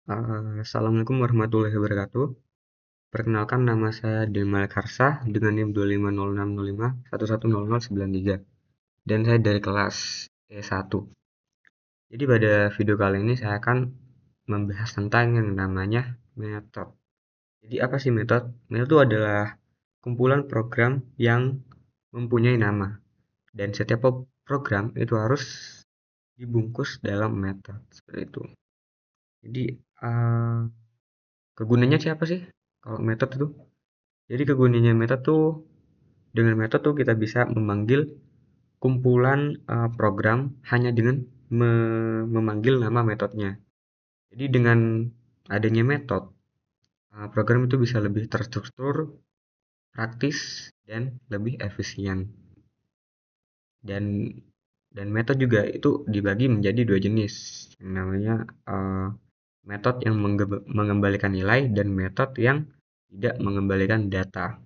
Assalamualaikum warahmatullahi wabarakatuh. Perkenalkan, nama saya Demal Karsa dengan NIM 25065110093 dan saya dari kelas E1. Jadi pada video kali ini saya akan membahas tentang yang namanya metode. Jadi apa sih metode? Metode itu adalah kumpulan program yang mempunyai nama, dan setiap program itu harus dibungkus dalam metode seperti itu. Jadi kegunaannya siapa sih kalau metode itu? Jadi kegunaannya metode tuh, dengan metode tuh kita bisa memanggil kumpulan program hanya dengan memanggil nama metodenya. Jadi dengan adanya metode, program itu bisa lebih terstruktur, praktis, dan lebih efisien. Dan metode juga itu dibagi menjadi dua jenis, yang namanya metode yang mengembalikan nilai dan metode yang tidak mengembalikan data.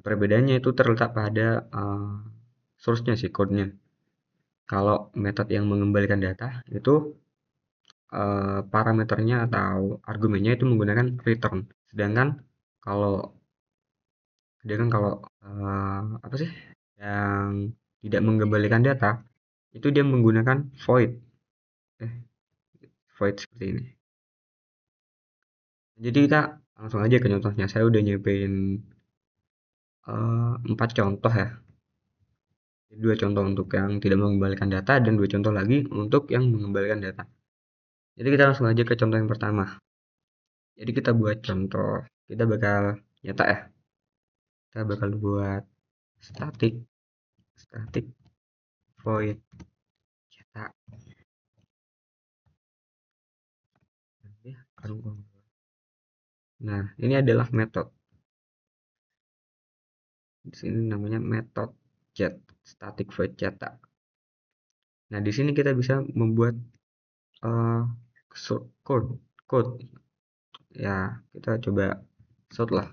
Perbedaannya itu terletak pada source-nya sih, code-nya. Kalau metode yang mengembalikan data itu parameternya atau argumennya itu menggunakan return. Sedangkan kalau apa sih? Yang tidak mengembalikan data itu dia menggunakan void. Eh, void seperti ini. Jadi kita langsung aja ke contohnya. Saya udah nyiapin 4 contoh ya. Dua contoh untuk yang tidak mengembalikan data dan dua contoh lagi untuk yang mengembalikan data. Jadi kita langsung aja ke contoh yang pertama. Jadi kita buat contoh, kita bakal nyata ya. Kita bakal buat static, static void cetak. Nah, ini adalah metode. Di sini namanya metode get, static void cetak. Nah, di sini kita bisa membuat uh, code, code. Ya, kita coba short lah.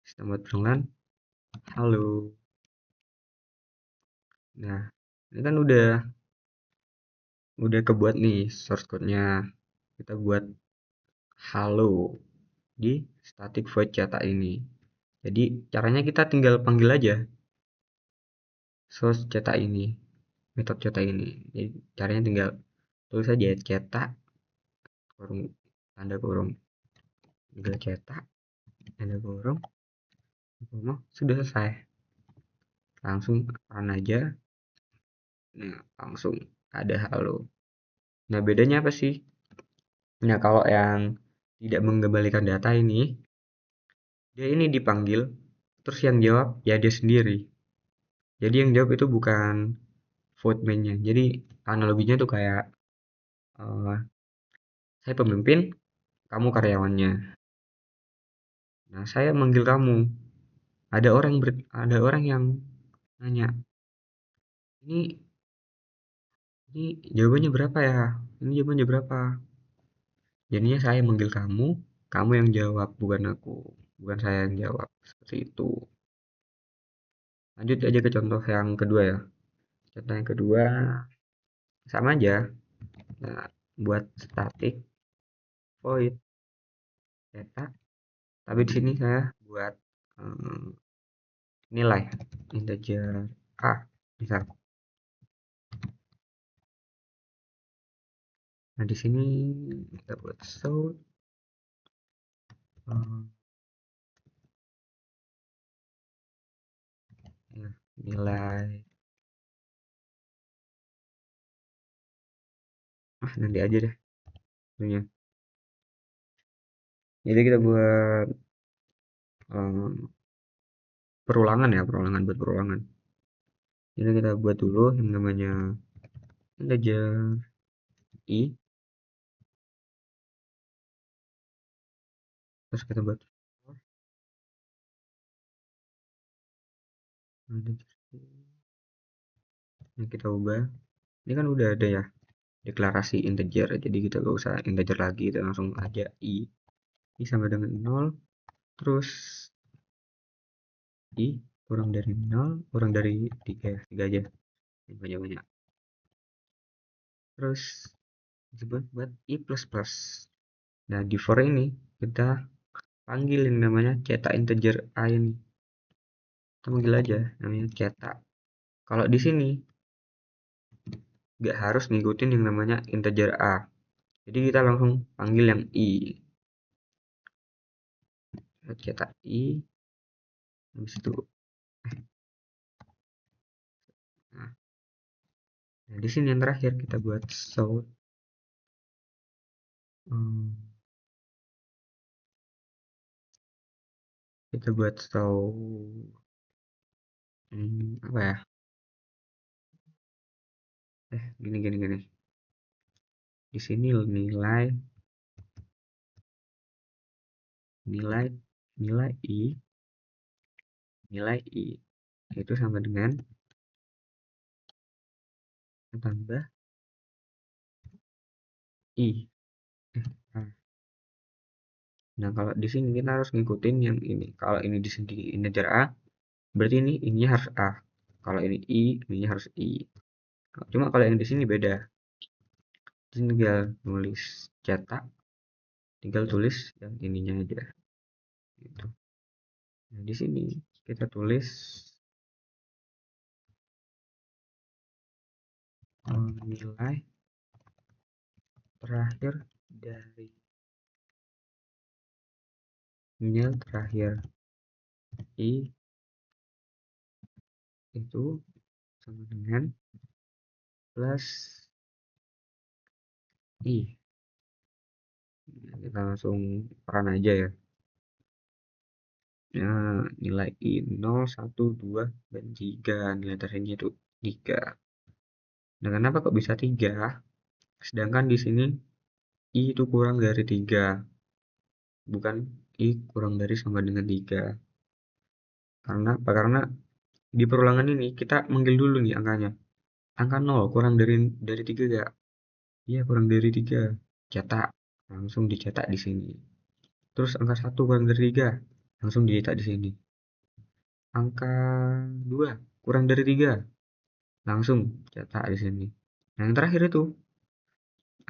Sistem buat perkenalan. Halo. Nah, ini kan udah kebuat nih source code-nya. Kita buat halo di static void cetak ini. Jadi caranya kita tinggal panggil aja source cetak ini, metode cetak ini. Jadi caranya tinggal tulis aja cetak kurung tanda kurung, tinggal cetak tanda kurung, sudah selesai. Langsung run aja. Nah, langsung ada halo. Nah, bedanya apa sih? Nah, kalau yang tidak mengembalikan data ini, dia ini dipanggil, terus yang jawab ya dia sendiri. Jadi yang jawab itu bukan vote-nya. Jadi analoginya tuh kayak eh, saya pemimpin, kamu karyawannya. Nah, saya manggil kamu. Ada orang yang nanya, ini ini jawabannya berapa ya? Ini jawabannya berapa? Jadinya saya manggil kamu, kamu yang jawab, bukan aku, bukan saya yang jawab. Seperti itu. Lanjut aja ke contoh yang kedua ya. Contoh yang kedua sama aja. Nah, buat static void data, tapi di sini saya buat eh, nilai integer a misal. Nah, di sini kita buat show ya, nilai nanti aja deh punya. Jadi kita buat perulangan ya, perulangan buat perulangan. Jadi kita buat dulu yang namanya integer i, terus kita buat yang kita ubah. Ini kan udah ada ya deklarasi integer, jadi kita gak usah integer lagi, kita langsung aja i sama dengan 0, terus i kurang dari 0, kurang dari 3 aja, banyak-banyak. Terus disebut buat i plus plus. Nah di for ini kita panggilin namanya cetak integer a ini, kita panggil aja namanya cetak. Kalau di sini nggak harus ngikutin yang namanya integer a, jadi kita langsung panggil yang i, cetak i, habis itu nah di sini yang terakhir kita buat show kita buat show apa ya, gini gini gini, di sini nilai nilai nilai i itu sama dengan tambah i. Nah kalau di sini kita harus ngikutin yang ini. Kalau ini di sini integer a, berarti ini harus a. Kalau ini i, ini harus i. Cuma kalau yang di sini beda. Di sini tinggal nulis cetak, tinggal tulis yang ininya aja. Gitu. Nah di sini kita tulis nilai terakhir dari nilai terakhir i itu sama dengan plus i. Kita langsung peran aja ya. Nah, nilai i 0, 1, 2, dan 3. Nilai terakhirnya itu 3. Nah, kenapa kok bisa 3? Sedangkan di sini i itu kurang dari 3. Bukan i kurang dari sama dengan 3. Karena apa? Karena di perulangan ini kita manggil dulu nih angkanya. Angka 0 kurang dari 3 gak? Iya, kurang dari 3. Cetak. Langsung dicetak di sini. Terus angka 1 kurang dari 3. Langsung dicetak di sini. Angka 2 kurang dari 3. Langsung cetak di sini. Nah, yang terakhir itu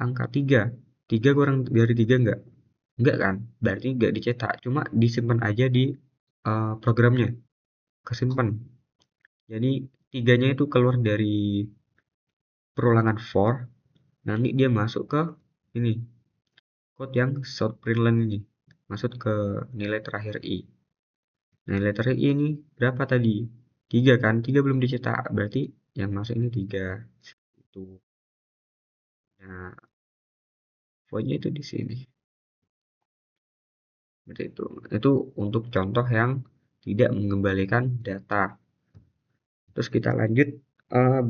angka 3. 3 kurang dari 3 enggak? Enggak kan? Berarti enggak dicetak, cuma disimpan aja di programnya. Kesimpan. Jadi tiganya itu keluar dari perulangan for, nanti dia masuk ke ini code yang short println ini, masuk ke nilai terakhir i. Nah, nilai terakhir i ini berapa tadi? 3 kan? 3 belum dicetak, berarti yang masuk ini 3. Itu. Nah, voidnya itu di sini. Seperti itu. Itu untuk contoh yang tidak mengembalikan data. Terus kita lanjut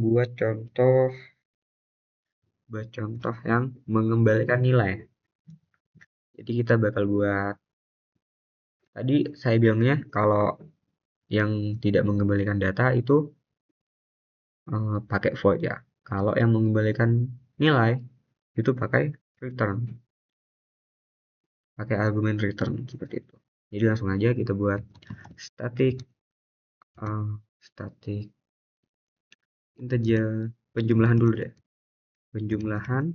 buat contoh yang mengembalikan nilai. Jadi kita bakal buat, tadi saya bilangnya kalau yang tidak mengembalikan data itu pakai void ya. Kalau yang mengembalikan nilai itu pakai return, pakai argumen return seperti itu. Jadi langsung aja kita buat static static integer penjumlahan dulu deh. Penjumlahan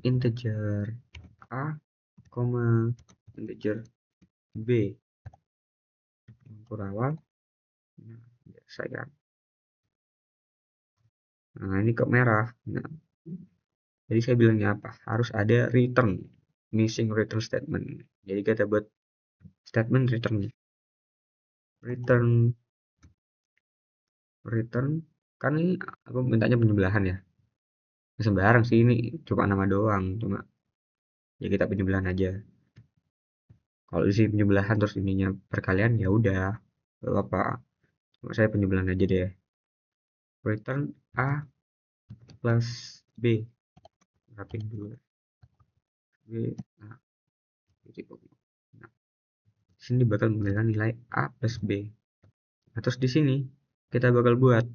integer a, integer b unsur awal. Nah, biasa kan. Nah ini kok merah. Nah, jadi saya bilangnya apa? Harus ada return, missing return statement. Jadi kita buat statement return kan ini aku mintanya penjumlahan ya. Sembarang sih, ini cuma nama doang, cuma ya kita penjumlahan aja. Kalau isi penjumlahan terus ininya perkalian ya udah, apa, cuma saya penjumlahan aja deh. Return a plus b, rapin dulu b. Nah, nah, sini bakal menggunakan nilai a plus b. Nah, terus di sini kita bakal buat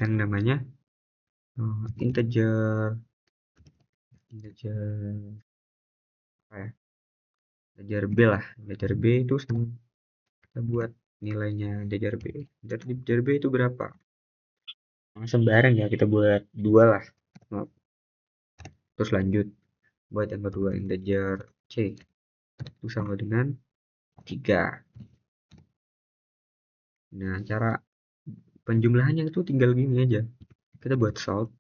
yang namanya integer apa ya, integer b lah. Integer b itu sama kita buat nilainya integer B. Integer B itu berapa? Sembarang ya, kita buat 2 lah. Terus lanjut buat yang kedua, integer C itu sama dengan 3. Nah, cara penjumlahannya itu tinggal gini aja. Kita buat solve,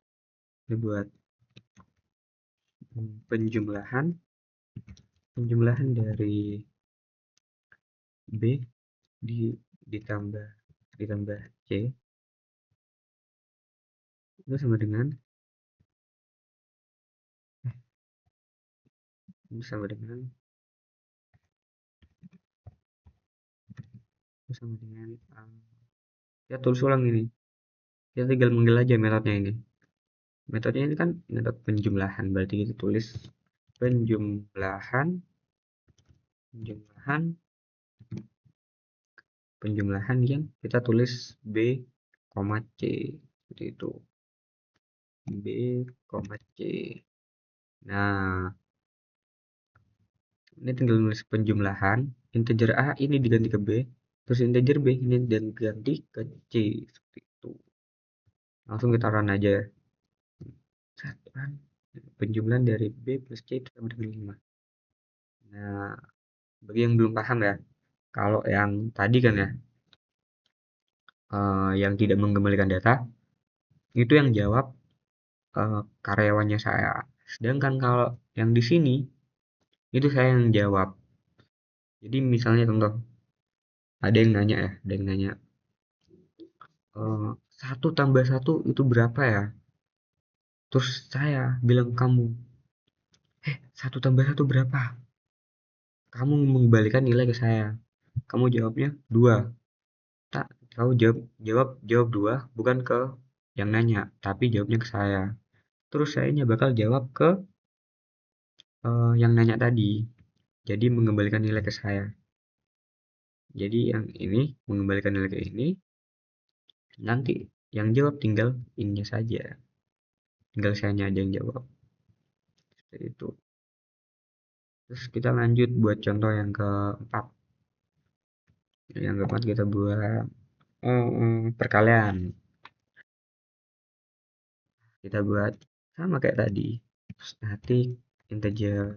kita buat penjumlahan dari B ditambah C itu sama dengan itu sama dengan ya tulis ulang ini. Kita tinggal manggil aja metodenya ini. Metodenya ini kan metode penjumlahan, berarti kita tulis penjumlahan yang kita tulis B, C seperti itu. B, C. Nah, ini tinggal nulis penjumlahan integer A ini diganti ke B, terus integer B ini dan ganti ke C seperti itu. Langsung kita run aja. Penjumlahan dari B plus C itu sama dengan 5. Nah, bagi yang belum paham ya, kalau yang tadi kan ya, yang tidak mengembalikan data, itu yang jawab karyawannya saya. Sedangkan kalau yang di sini, itu saya yang jawab. Jadi misalnya contoh, ada yang nanya ya, 1 tambah 1 itu berapa ya? Terus saya bilang kamu, 1 tambah 1 berapa? Kamu mengembalikan nilai ke saya. Kamu jawabnya 2. Tak, kamu jawab 2 bukan ke yang nanya, tapi jawabnya ke saya. Terus saya bakal jawab ke yang nanya tadi. Jadi mengembalikan nilai ke saya. Jadi yang ini mengembalikan nilai ke ini. Nanti yang jawab tinggal ini saja. Tinggal saya aja yang jawab. Seperti itu. Terus kita lanjut buat contoh yang keempat. Yang keempat kita buat perkalian. Kita buat sama kayak tadi. Static, integer.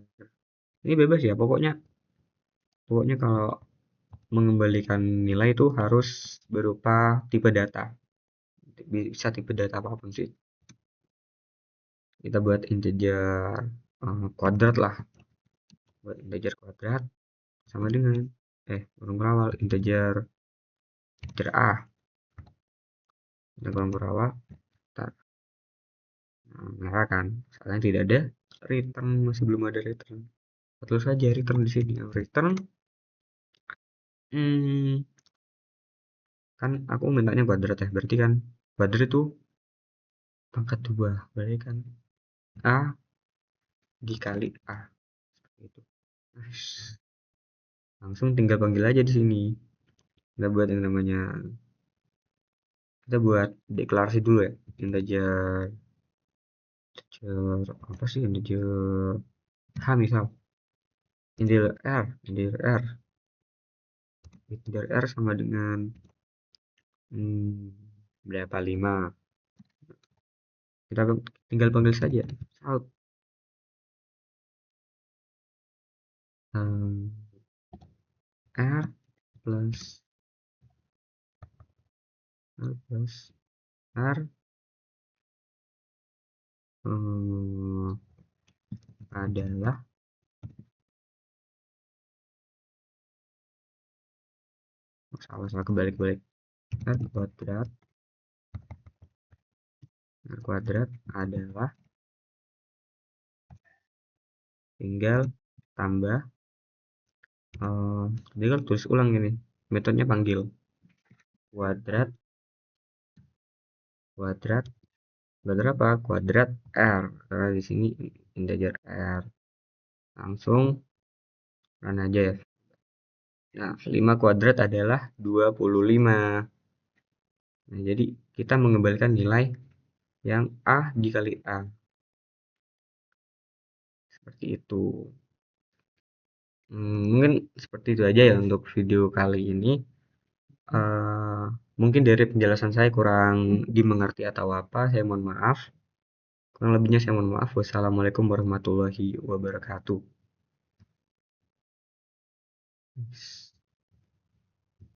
Ini bebas ya, pokoknya kalau mengembalikan nilai itu harus berupa tipe data. Bisa tipe data apapun sih. Kita buat integer kuadrat lah. Buat integer kuadrat sama dengan kurang berawal integer A. Kurang berawal merah kan, soalnya tidak ada return, masih belum ada return. Terus saja return di sini. Return kan aku mintanya kuadrat ya, berarti kan kuadrat itu pangkat 2, berarti kan A dikali A gitu. Langsung tinggal panggil aja di sini. Kita buat yang namanya, kita buat deklarasi dulu ya, integer apa sih, integer H misal, integer R sama dengan berapa, 5. Kita tinggal panggil saja out R plus R adalah salah kebalik-balik. R kuadrat adalah, tinggal tambah tinggal tulis ulang ini, metodenya panggil kuadrat apa, kuadrat R, karena di sini integer R. Langsung run aja ya. Nah, 5 kuadrat adalah 25. Nah, jadi kita mengembalikan nilai yang A dikali A. Seperti itu. Mungkin seperti itu aja ya untuk video kali ini. Eh, mungkin dari penjelasan saya kurang dimengerti atau apa, saya mohon maaf. Kurang lebihnya saya mohon maaf. Wassalamualaikum warahmatullahi wabarakatuh.